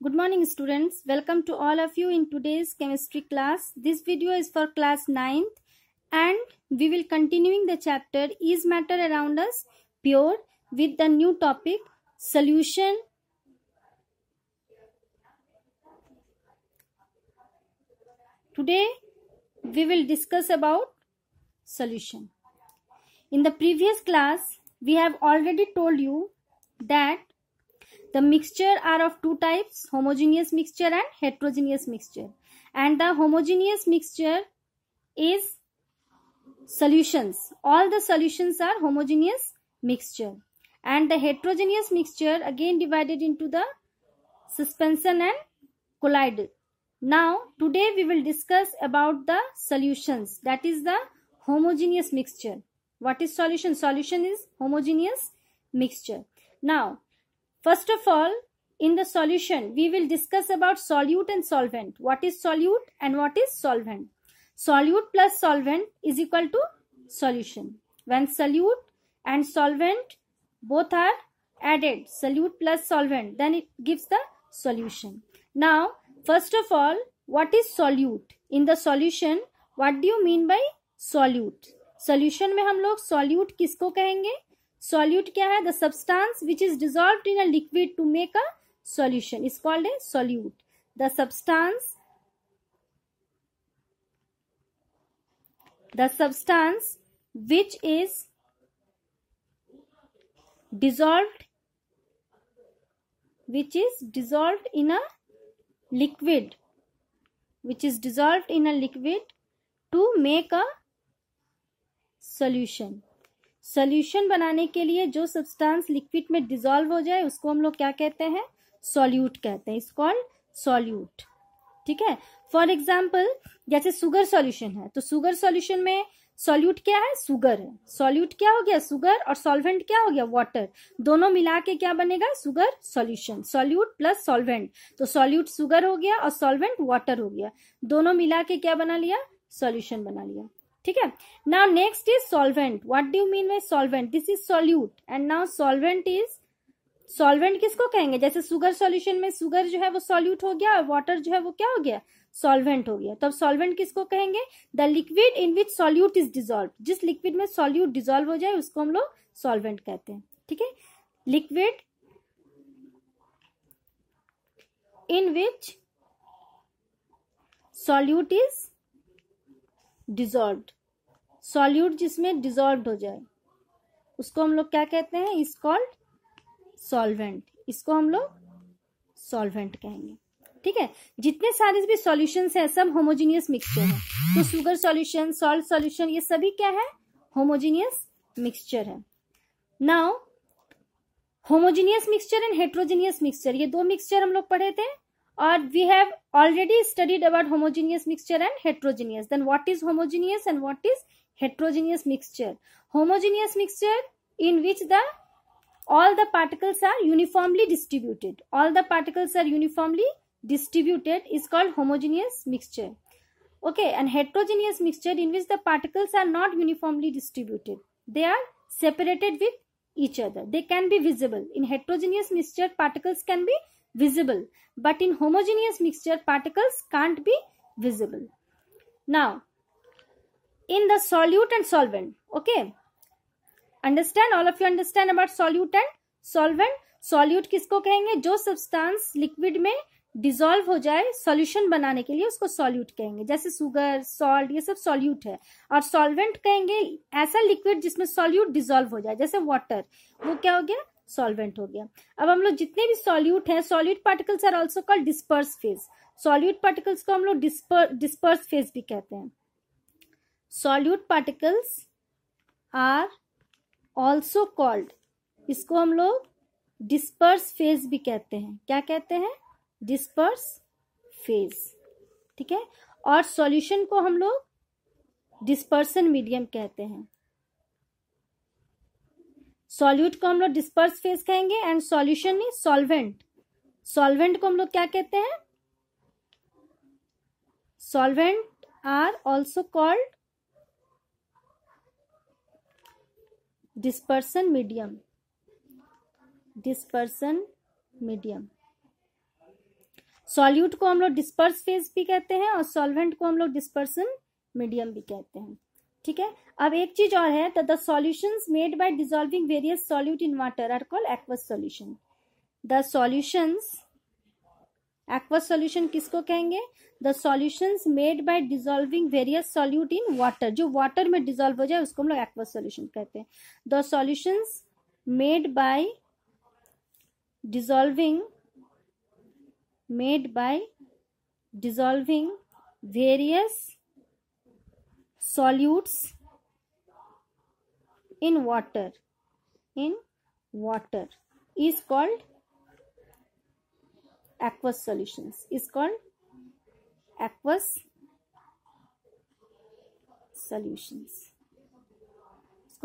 Good morning students. Welcome to all of you in today's chemistry class. This video is for class 9th and we will continuing the chapter Is Matter Around Us Pure with the new topic Solution. Today we will discuss about solution. In the previous class we have already told you that the mixture are of two types, homogeneous mixture and heterogeneous mixture. And the homogeneous mixture is solutions. All the solutions are homogeneous mixture. And the heterogeneous mixture again divided into the suspension and colloid. Now, today we will discuss about the solutions. That is the homogeneous mixture. What is solution? Solution is homogeneous mixture. Now, first of all, in the solution, we will discuss about solute and solvent. What is solute and what is solvent? Solute plus solvent is equal to solution. When solute and solvent both are added, solute plus solvent, then it gives the solution. Now, first of all, what is solute? In the solution, what do you mean by solute? Solution में हम लोग solute किसको कहेंगे? Solute क्या है? The substance which is dissolved in a liquid to make a solution is called a solute. The substance which is dissolved in a liquid, to make a solution. Solution बनाने के लिए जो substance liquid में dissolve हो जाए उसको हम लोग क्या कहते हैं? सॉल्यूट कहते हैं. It's called solute. ठीक है. फॉर एग्जांपल, जैसे शुगर सॉल्यूशन है तो शुगर सॉल्यूशन में सॉल्यूट क्या है? शुगर है. सॉल्यूट क्या हो गया? शुगर. और सॉल्वेंट क्या हो गया? वाटर. दोनों मिला के क्या बनेगा? Sugar solution. Solute plus solvent. तो सॉल्यूट शुगर हो गया और सॉल्वेंट वाटर हो गया. दोनों मिला के क्या बना लिया? सॉल्यूशन बना लिया. ठीक है. Now next is solvent. What do you mean by solvent? This is solute and now solvent is, solvent किसको कहेंगे? जैसे शुगर सॉल्यूशन में शुगर जो है वो सॉल्यूट हो गया और वाटर जो है वो क्या हो गया? सॉल्वेंट हो गया. तब सॉल्वेंट किसको कहेंगे? The liquid in which solute is dissolve. जिस लिक्विड में सॉल्यूट डिसॉल्व हो जाए उसको हम लोग सॉल्वेंट कहते हैं. ठीक है. Liquid in which solute is dissolved. Solute जिसमें डिसॉल्व हो जाए उसको हम लोग क्या कहते हैं? Is called solvent. इसको हम लोग सॉल्वेंट कहेंगे. ठीक है. जितने सारे भी सॉल्यूशंस हैं सब होमोजेनियस मिक्सचर है. तो शुगर सॉल्यूशन, सॉल्ट सॉल्यूशन, ये सभी क्या है? होमोजेनियस मिक्सचर है. Now homogeneous mixture and heterogeneous mixture, ये दो मिक्सचर हम लोग पढ़े थे और we have already studied about homogeneous mixture and heterogeneous. Then what is homogeneous and what is heterogeneous mixture? Homogeneous mixture in which all the particles are uniformly distributed. All the particles are uniformly distributed is called homogeneous mixture. Okay, and heterogeneous mixture in which the particles are not uniformly distributed. They are separated with each other. They can be visible. In heterogeneous mixture, particles can be visible, but in homogeneous mixture particles can't be visible. Now in the solute and solvent, okay, understand, all of you understand about solute and solvent. solute किसको कहेंगे? जो substance liquid में dissolve हो जाए solution बनाने के लिए उसको सॉल्यूट कहेंगे. जैसे शुगर, सॉल्ट, ये सब सॉल्यूट है. और सॉल्वेंट कहेंगे ऐसा लिक्विड जिसमें सॉल्यूट डिसॉल्व हो जाए. जैसे वाटर, वो क्या हो गया? सॉल्वेंट हो गया. अब हम लोग जितने भी सॉल्यूट हैं, solute particles are also called disperse phase. Solute particles को हम लोग डिस्पर्स फेज भी कहते हैं. Solute particles are also called, इसको हम लोग डिस्पर्स फेज भी कहते हैं. क्या कहते हैं? Disperse phase. ठीक है. और सॉल्यूशन को हम लोग डिस्पर्सन मीडियम कहते हैं. सॉल्यूट को हम लोग डिस्पर्स फेज कहेंगे and solution is solvent. Solvent को हम लोग क्या कहते हैं? Solvent are also called dispersion medium. Dispersion medium. Solute को हम लोग डिस्पर्स फेज भी कहते हैं और सॉल्वेंट को हम लोग डिस्पर्सन मीडियम भी कहते हैं। ठीक है, अब एक चीज और है, तो the solutions made by dissolving various solute in water are called aqueous solution. The solutions, aqueous solution किसको कहेंगे? The solutions made by dissolving various solute in water, जो वाटर में डिसॉल्व हो जाए उसको हम लोग एक्वस सॉल्यूशन कहते हैं। The solutions made by dissolving various solutes in water is called aqueous solutions, इसको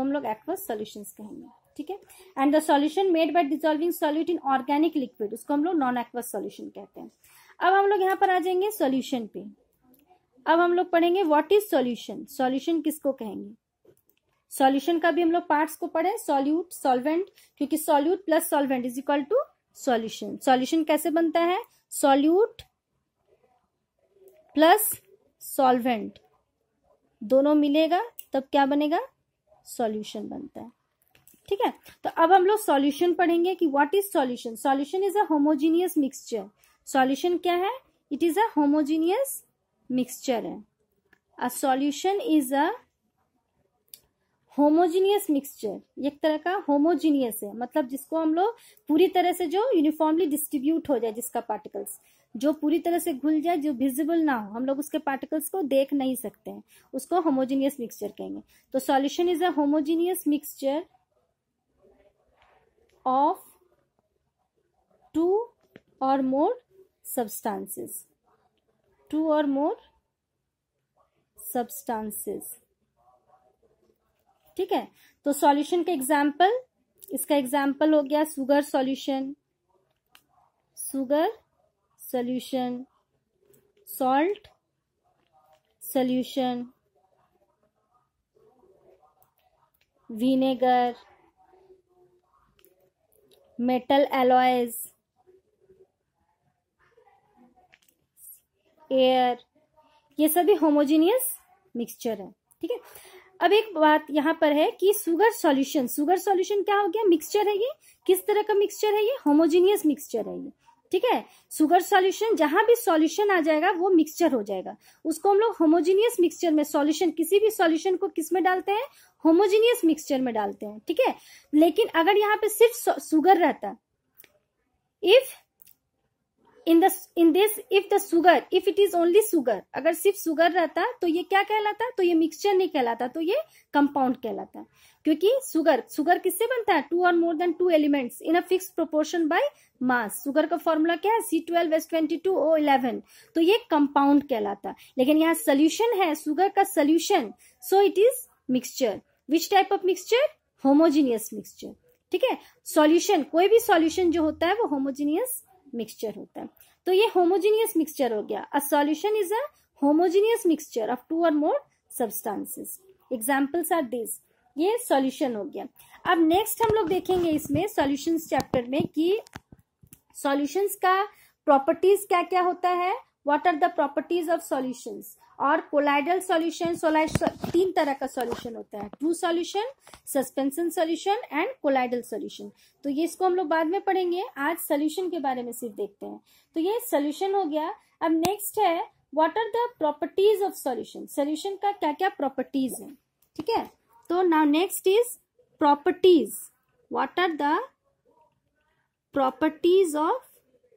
हम लोग aqueous solutions कहेंगे। ठीक है, and the solution made by dissolving solute in organic liquid, उसको हम लोग नॉन एक्वस सॉल्यूशन कहते हैं। अब हम लोग यहाँ पर आ जाएंगे सॉल्यूशन पे। अब हम लोग पढ़ेंगे व्हाट इज सॉल्यूशन, सॉल्यूशन किसको कहेंगे। सॉल्यूशन का भी हम लोग पार्ट्स को पढ़े, सॉल्यूट, सॉल्वेंट, क्योंकि solute plus solvent is equal to solution. Solution कैसे बनता है? सॉल्यूट प्लस सॉल्वेंट दोनों मिलेगा तब क्या बनेगा? सॉल्यूशन बनता है। ठीक है, तो अब हम लोग सॉल्यूशन पढ़ेंगे कि what is solution. Solution is a homogeneous mixture. Solution क्या है? It is a homogeneous mixture है। A solution is a homogeneous mixture, एक तरह का होमोजीनियस है, मतलब जिसको हम लोग पूरी तरह से जो यूनिफॉर्मली डिस्ट्रीब्यूट हो जाए, जिसका पार्टिकल्स जो पूरी तरह से घुल जाए, जो विजिबल ना हो, हम लोग उसके पार्टिकल्स को देख नहीं सकते हैं, उसको होमोजीनियस मिक्सचर कहेंगे। तो solution is a homogeneous mixture of two or more substances, ठीक है, तो सॉल्यूशन का एग्जाम्पल, इसका एग्जाम्पल हो गया sugar solution, salt solution, vinegar, metal alloys, air, ये सभी होमोजीनियस मिक्सचर है। ठीक है, अब एक बात यहाँ पर है कि शुगर सॉल्यूशन क्या हो गया? मिक्सचर है। ये किस तरह का मिक्सचर है? ये होमोजीनियस मिक्सचर है ये। ठीक है, शुगर सॉल्यूशन, जहां भी सॉल्यूशन आ जाएगा वो मिक्सचर हो जाएगा, उसको हम लोग होमोजीनियस मिक्सचर में, सॉल्यूशन किसी भी सॉल्यूशन को किस में डालते हैं? होमोजीनियस मिक्सचर में डालते हैं। ठीक है, लेकिन अगर यहाँ पे सिर्फ शुगर रहता, if it is only sugar, अगर सिर्फ शुगर रहता तो ये क्या कहलाता? तो ये मिक्सचर नहीं कहलाता, तो ये कंपाउंड कहलाता। क्योंकि शुगर किससे बनता है? 2 or more than 2 elements in a fixed proportion by mass. Sugar का फॉर्मूला क्या है? C12H22O11, तो ये कंपाउंड कहलाता। लेकिन यहाँ सोल्यूशन है, शुगर का solution, so it is mixture. Which type of mixture? Homogeneous mixture. ठीक है, सॉल्यूशन, कोई भी सॉल्यूशन जो होता है वो होमोजीनियस मिक्सचर होता है। तो ये होमोजीनियस मिक्सचर हो गया। A solution is a homogeneous mixture of 2 or more substances. Examples are this. ये सॉल्यूशन हो गया। अब नेक्स्ट हम लोग देखेंगे इसमें सॉल्यूशंस चैप्टर में कि सॉल्यूशंस का प्रॉपर्टीज क्या क्या होता है, what are the properties of solutions. और कोलाइडल सॉल्यूशन, 3 तरह का सॉल्यूशन होता है, true solution, suspension solution and colloidal solution. तो ये इसको हम लोग बाद में पढ़ेंगे, आज सॉल्यूशन के बारे में सिर्फ देखते हैं। तो ये सॉल्यूशन हो गया। अब नेक्स्ट है what are the properties of solution. Solution का क्या क्या प्रॉपर्टीज है। ठीक है, तो now next is properties. What are the properties of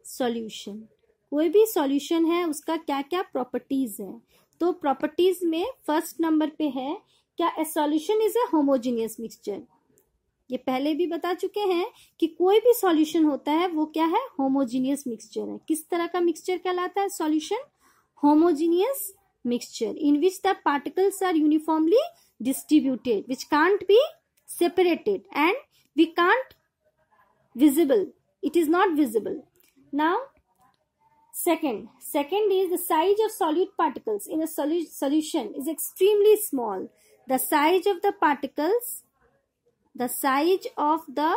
solution. कोई भी सॉल्यूशन है उसका क्या क्या प्रॉपर्टीज है। तो प्रॉपर्टीज में फर्स्ट नंबर पे है क्या? ए solution is a homogeneous mixture. ये पहले भी बता चुके हैं कि कोई भी सॉल्यूशन होता है वो क्या है? होमोजीनियस मिक्सचर है। किस तरह का मिक्सचर कहलाता है solution? Homogeneous mixture in which the particles are uniformly distributed, which can't be separated and we can't visible, it is not visible. Now second is the size of solute particles in a solution is extremely small. The size of the particles, the size of the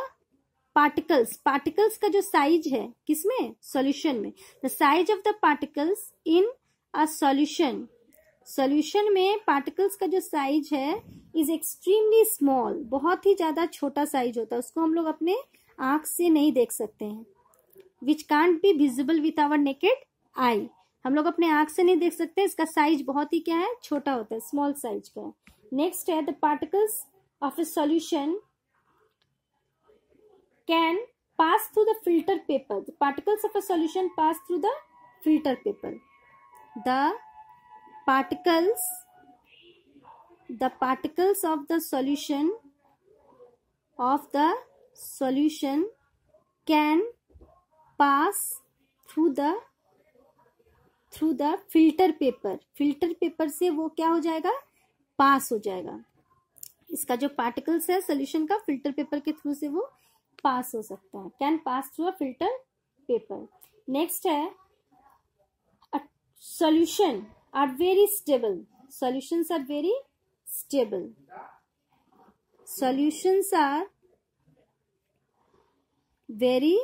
particles का जो size है किसमें, solution में, the size of the particles in a solution में particles का जो size है is extremely small, बहुत ही ज्यादा छोटा साइज होता है, उसको हम लोग अपने आंख से नहीं देख सकते हैं, which can't be visible with our naked eye, हम लोग अपने आंख से नहीं देख सकते, इसका साइज बहुत ही क्या है, छोटा होता है, स्मॉल साइज का है। नेक्स्ट है the particles of A solution can pass through the filter paper. The particles of a solution pass through the filter paper. The particles of the solution can pass through the filter paper. filter paper से वो क्या हो जाएगा, पास हो जाएगा, इसका जो particles है सोल्यूशन का फिल्टर पेपर के थ्रू से वो पास हो सकता है, can pass through a filter paper. Next है solution are very stable, solutions are very stable, solutions are very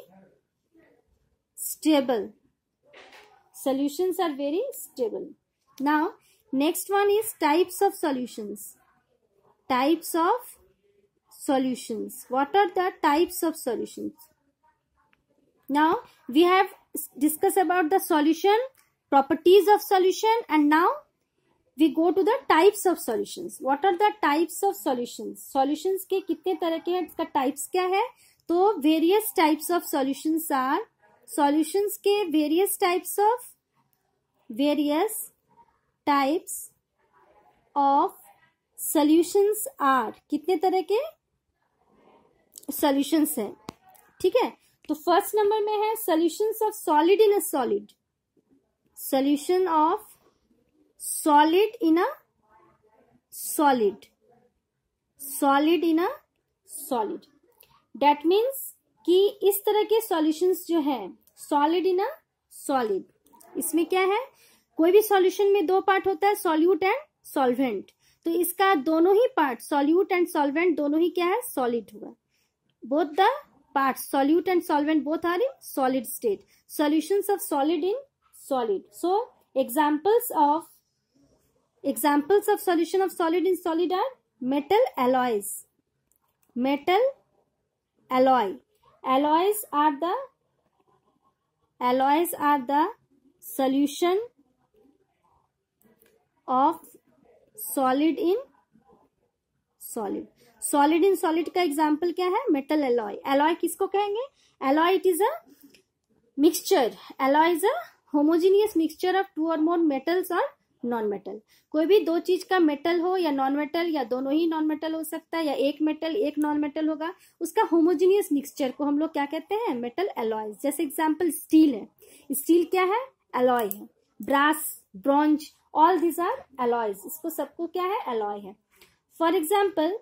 stable, solutions are very stable. Now next one is types of solutions. Types of solutions. What are the types of solutions? Now we have discussed about the solution, properties of solution, and now we go to the types of solutions. What are the types of solutions? Solutions के कितने तरह के हैं, इसका types क्या है, तो various types of solutions are, solutions के various types of solutions are, कितने तरह के solutions हैं, ठीक है। तो फर्स्ट नंबर में है solutions of solid in a solid, solution of solid in a solid, solid in a solid, that means कि इस तरह के सॉल्यूशंस जो है सॉलिड इन अ सॉलिड, इसमें क्या है, कोई भी सॉल्यूशन में दो पार्ट होता है, सॉल्यूट एंड सॉल्वेंट, तो इसका दोनों ही पार्ट सॉल्यूट एंड सॉल्वेंट दोनों ही क्या है, सॉलिड होगा, both the parts solute and solvent both are in solid state, solutions of solid in solid. So examples of solution of solid in solid are metal alloys, metal alloy, alloys are the solution of solid in solid, solid in solid का example क्या है, metal alloy, alloy किसको कहेंगे, alloy it is a mixture, alloy is a homogeneous mixture of two or more metals or non metal, कोई भी दो चीज का मेटल हो या नॉन मेटल या दोनों ही नॉन मेटल हो सकता है या एक मेटल एक नॉन मेटल होगा, उसका होमोजीनियस मिक्सचर को हम लोग क्या कहते हैं, मेटल एलॉयज। जैसे एग्जांपल स्टील है, स्टील क्या है, एलॉय है, brass, bronze, all this are alloys, इसको सबको क्या है, एलॉय है। फॉर एग्जाम्पल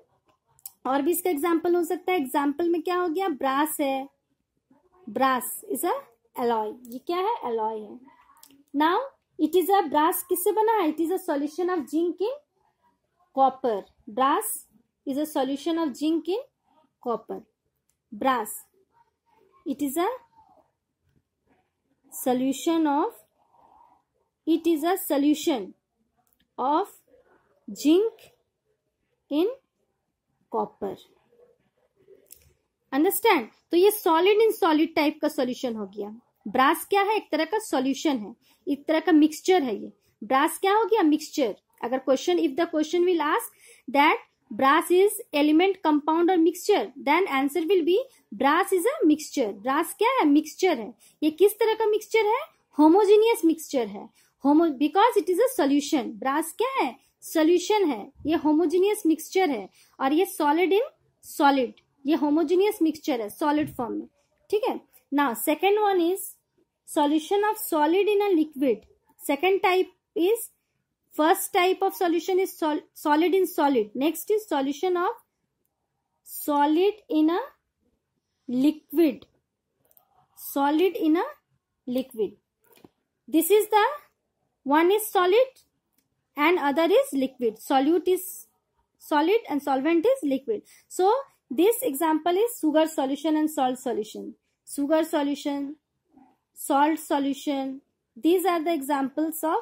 और भी इसका एग्जाम्पल हो सकता है, एग्जाम्पल में क्या हो गया, ब्रास है, ब्रास इज अ एलॉय, ये क्या है, एलॉय है। Now it is a brass किससे बना है, it is a solution of zinc in copper, brass is a solution of zinc in copper, brass it is a solution of, it is a solution of zinc in copper, understand. तो ये solid in solid type का solution हो गया। Brass क्या है, एक तरह का सॉल्यूशन है, एक तरह का मिक्सचर है, ये ब्रास क्या हो गया, मिक्सचर। अगर question, if the question will ask that brass is element, compound और mixture, then answer will be brass is a mixture, brass क्या है, मिक्सचर है। ये किस तरह का मिक्सचर है, होमोजीनियस मिक्सचर है, because it is a solution, brass क्या है, सोल्यूशन है, ये होमोजीनियस मिक्सचर है, और ये सॉलिड इन सॉलिड, ये होमोजीनियस मिक्सचर है सॉलिड फॉर्म में, ठीक है। Now second one is solution of solid in a liquid, second type is, first type of solution is solid in solid, next is solution of solid in a liquid, solid in a liquid, this is the one is solid and other is liquid, solute is solid and solvent is liquid, so this example is sugar solution and salt solution. Sugar solution, salt solution. These are the examples of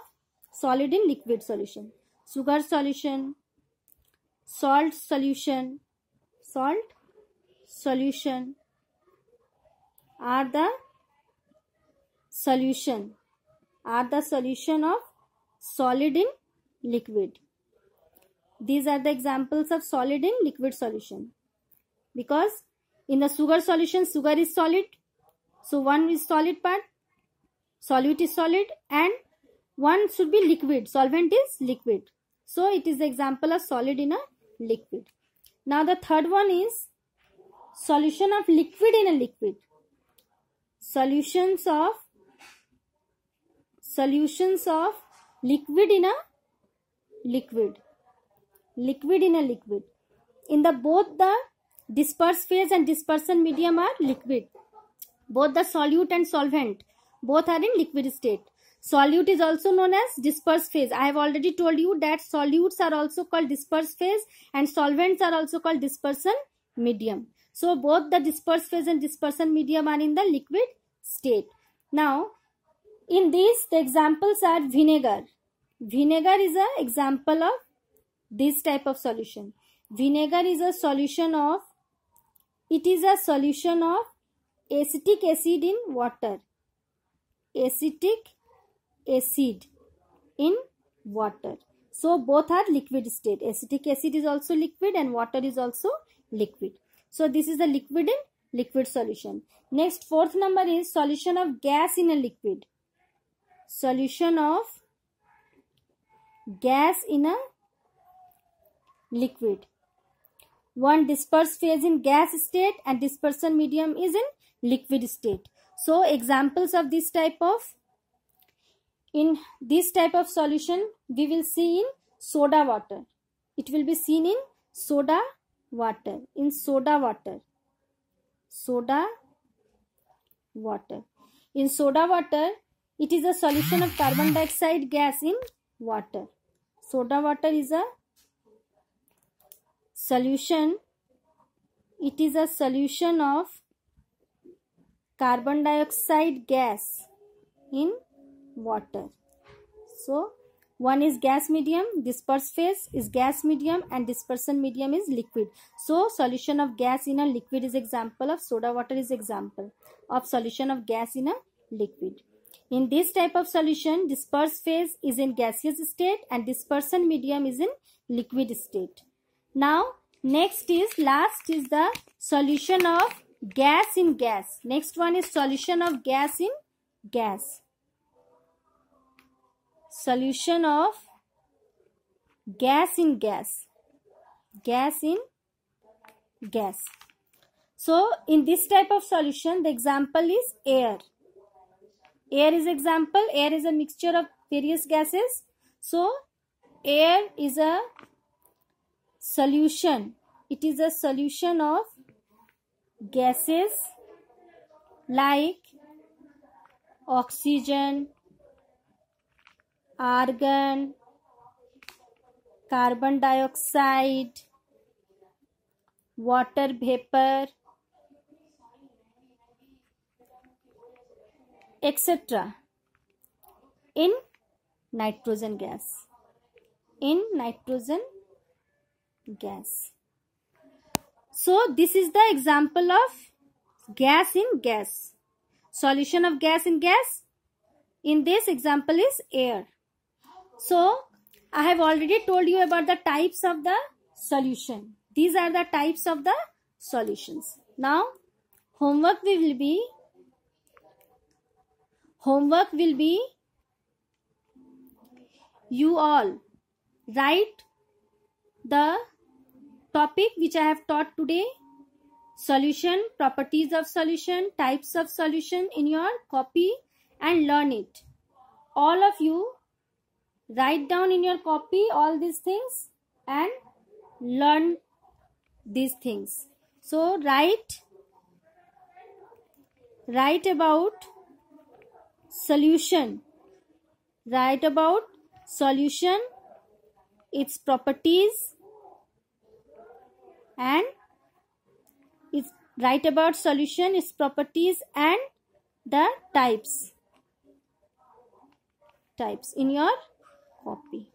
solid in liquid solution. Sugar solution, salt solution, salt solution are the solution of solid in liquid. These are the examples of solid in liquid solution. Because in the sugar solution, sugar is solid. So one is solid part, solute is solid, and one should be liquid. Solvent is liquid. So it is the example of solid in a liquid. Now the third one is solution of liquid in a liquid. Solutions of liquid in a liquid. Liquid in a liquid. In the both the disperse phase and dispersion medium are liquid. Both the solute and solvent, both are in liquid state. Solute is also known as disperse phase. I have already told you that solutes are also called disperse phase and solvents are also called dispersion medium. So both the disperse phase and dispersion medium are in the liquid state. Now in these the examples are vinegar. Vinegar is an example of this type of solution. Vinegar is a solution of, it is a solution of acetic acid in water. Acetic acid in water. So both are liquid state. Acetic acid is also liquid and water is also liquid. So this is the liquid in liquid solution. Next, fourth number is solution of gas in a liquid. Solution of gas in a liquid. One disperse phase in gas state and dispersion medium is in liquid state. So examples of this type of, in this type of solution we will see in soda water. It will be seen in soda water. In soda water. Soda water. In soda water, it is a solution of carbon dioxide gas in water. Soda water is a solution. It is a solution of carbon dioxide gas in water. So one is gas medium, disperse phase is gas medium and dispersion medium is liquid. So solution of gas in a liquid is example of soda water is example of solution of gas in a liquid. In this type of solution, disperse phase is in gaseous state and dispersion medium is in liquid state. Now next is, last is the solution of gas in gas. Next one is solution of gas in gas. Solution of gas in gas. Gas in gas. So in this type of solution, the example is air. Air is example. Air is a mixture of various gases. So air is a solution. It is a solution of gases like oxygen, argon, carbon dioxide, water vapor, etc. in nitrogen gas. In nitrogen gas. So this is the example of gas in gas. Solution of gas in gas. In this example is air. So I have already told you about the types of the solution. These are the types of the solutions. Now homework will be you all write the topic which I have taught today, solution, properties of solution, types of solution in your copy and learn it. All of you write down in your copy all these things and learn these things. So write about solution. Write about solution, its properties and Is write about solution, its properties and the types in your copy.